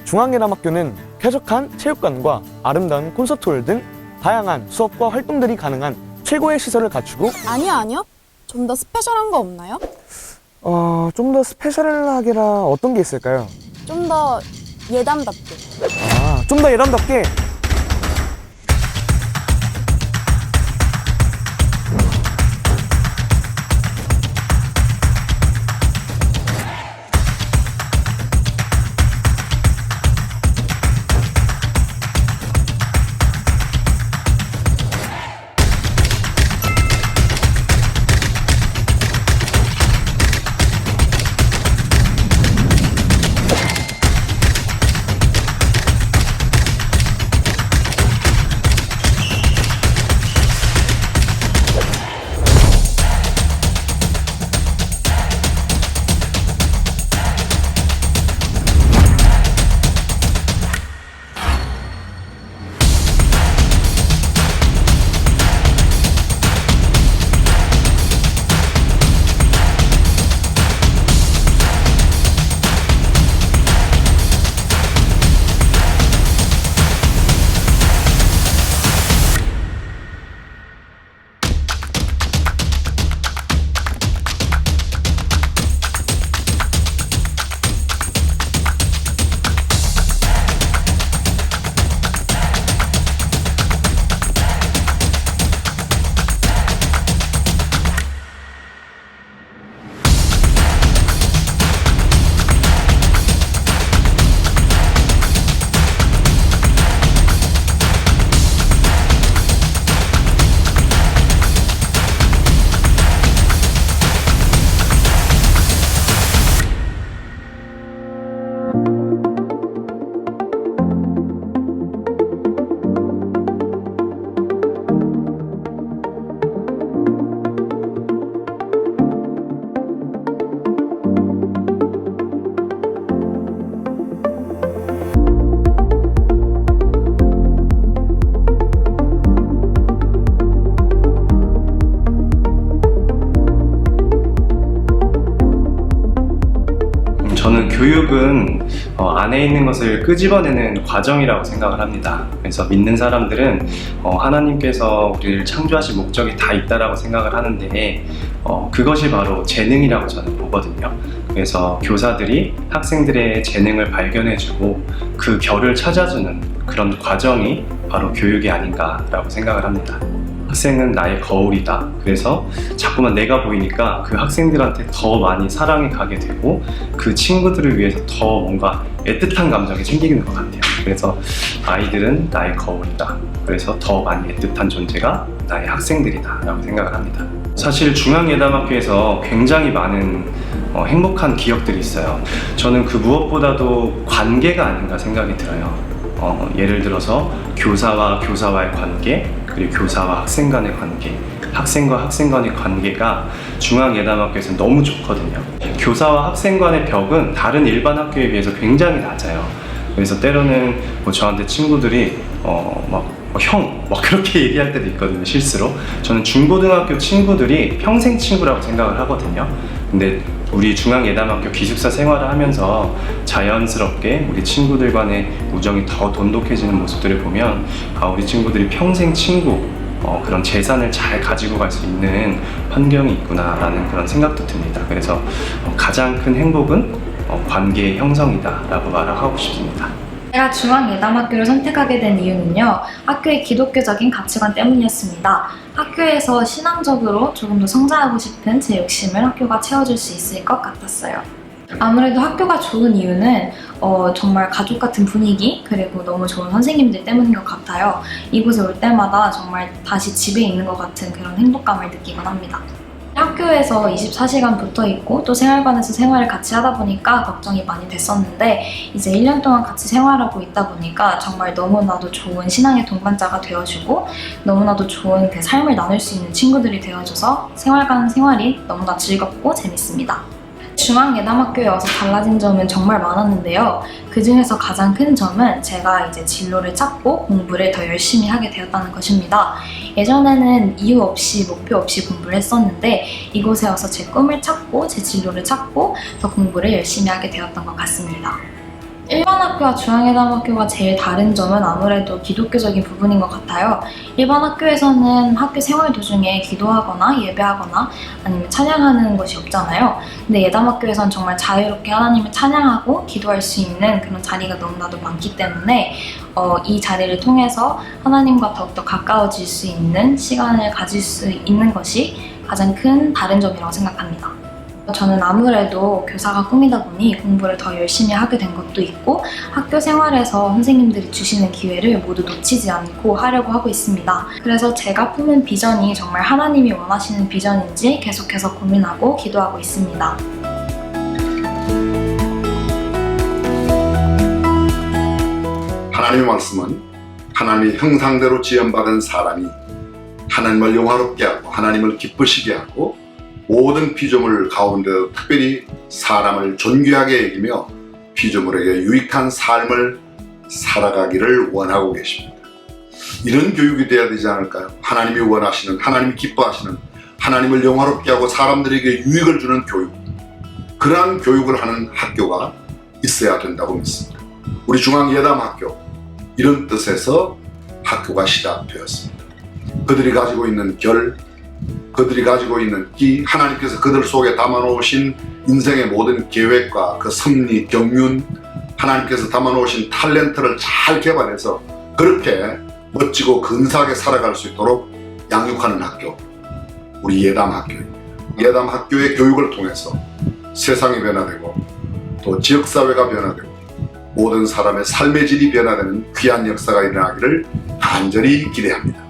중앙예남학교는 쾌적한 체육관과 아름다운 콘서트홀 등 다양한 수업과 활동들이 가능한 최고의 시설을 갖추고 아니요. 좀 더 스페셜한 거 없나요? 좀 더 스페셜하게라 어떤 게 있을까요? 좀 더 예담답게. 좀 더 예람답게 저는 교육은 안에 있는 것을 끄집어내는 과정이라고 생각을 합니다. 그래서 믿는 사람들은 하나님께서 우리를 창조하신 목적이 다 있다라고 생각을 하는데 그것이 바로 재능이라고 저는 보거든요. 그래서 교사들이 학생들의 재능을 발견해주고 그 결을 찾아주는 그런 과정이 바로 교육이 아닌가라고 생각을 합니다. 학생은 나의 거울이다. 그래서 자꾸만 내가 보이니까 그 학생들한테 더 많이 사랑이 가게 되고 그 친구들을 위해서 더 뭔가 애틋한 감정이 생기는 것 같아요. 그래서 아이들은 나의 거울이다. 그래서 더 많이 애틋한 존재가 나의 학생들이다 라고 생각을 합니다. 사실 중앙예담학교에서 굉장히 많은 행복한 기억들이 있어요. 저는 그 무엇보다도 관계가 아닌가 생각이 들어요. 예를 들어서 교사와 교사와의 관계, 그리고 교사와 학생 간의 관계, 학생과 학생 간의 관계가 중앙예담학교에서 너무 좋거든요. 교사와 학생 간의 벽은 다른 일반 학교에 비해서 굉장히 낮아요. 그래서 때로는 저한테 친구들이 형! 그렇게 얘기할 때도 있거든요, 실수로. 저는 중고등학교 친구들이 평생 친구라고 생각을 하거든요. 근데 우리 중앙예담학교 기숙사 생활을 하면서 자연스럽게 우리 친구들 간의 우정이 더 돈독해지는 모습들을 보면 우리 친구들이 평생 친구, 그런 재산을 잘 가지고 갈 수 있는 환경이 있구나라는 그런 생각도 듭니다. 그래서 가장 큰 행복은 관계의 형성이다 라고 말을 하고 싶습니다. 제가 중앙예담학교를 선택하게 된 이유는요, 학교의 기독교적인 가치관 때문이었습니다. 학교에서 신앙적으로 조금 더 성장하고 싶은 제 욕심을 학교가 채워줄 수 있을 것 같았어요. 아무래도 학교가 좋은 이유는 정말 가족 같은 분위기, 그리고 너무 좋은 선생님들 때문인 것 같아요. 이곳에 올 때마다 정말 다시 집에 있는 것 같은 그런 행복감을 느끼곤 합니다. 학교에서 24시간 붙어 있고 또 생활관에서 생활을 같이 하다 보니까 걱정이 많이 됐었는데, 이제 1년 동안 같이 생활하고 있다 보니까 정말 너무나도 좋은 신앙의 동반자가 되어주고 너무나도 좋은 그 삶을 나눌 수 있는 친구들이 되어줘서 생활관 생활이 너무나 즐겁고 재밌습니다. 중앙예담학교에 와서 달라진 점은 정말 많았는데요. 그 중에서 가장 큰 점은 제가 이제 진로를 찾고 공부를 더 열심히 하게 되었다는 것입니다. 예전에는 이유 없이 목표 없이 공부를 했었는데 이곳에 와서 제 꿈을 찾고 제 진로를 찾고 더 공부를 열심히 하게 되었던 것 같습니다. 일반 학교와 중앙예담학교가 제일 다른 점은 아무래도 기독교적인 부분인 것 같아요. 일반 학교에서는 학교 생활 도중에 기도하거나 예배하거나 아니면 찬양하는 것이 없잖아요. 근데 예담학교에서는 정말 자유롭게 하나님을 찬양하고 기도할 수 있는 그런 자리가 너무나도 많기 때문에 이 자리를 통해서 하나님과 더욱더 가까워질 수 있는 시간을 가질 수 있는 것이 가장 큰 다른 점이라고 생각합니다. 저는 아무래도 교사가 꿈이다 보니 공부를 더 열심히 하게 된 것도 있고 학교 생활에서 선생님들이 주시는 기회를 모두 놓치지 않고 하려고 하고 있습니다. 그래서 제가 품은 비전이 정말 하나님이 원하시는 비전인지 계속해서 고민하고 기도하고 있습니다. 하나님의 말씀은 하나님의 형상대로 지음받은 사람이 하나님을 영화롭게 하고 하나님을 기쁘시게 하고 모든 피조물 가운데 특별히 사람을 존귀하게 여기며 피조물에게 유익한 삶을 살아가기를 원하고 계십니다. 이런 교육이 되어야 되지 않을까요? 하나님이 원하시는, 하나님이 기뻐하시는, 하나님을 영화롭게 하고 사람들에게 유익을 주는 교육, 그러한 교육을 하는 학교가 있어야 된다고 믿습니다. 우리 중앙예담학교, 이런 뜻에서 학교가 시작되었습니다. 그들이 가지고 있는 결, 그들이 가지고 있는 끼, 하나님께서 그들 속에 담아놓으신 인생의 모든 계획과 그 섭리, 경륜, 하나님께서 담아놓으신 탤런트를 잘 개발해서 그렇게 멋지고 근사하게 살아갈 수 있도록 양육하는 학교, 우리 예담학교입니다. 예담학교의 교육을 통해서 세상이 변화되고 또 지역사회가 변화되고 모든 사람의 삶의 질이 변화되는 귀한 역사가 일어나기를 간절히 기대합니다.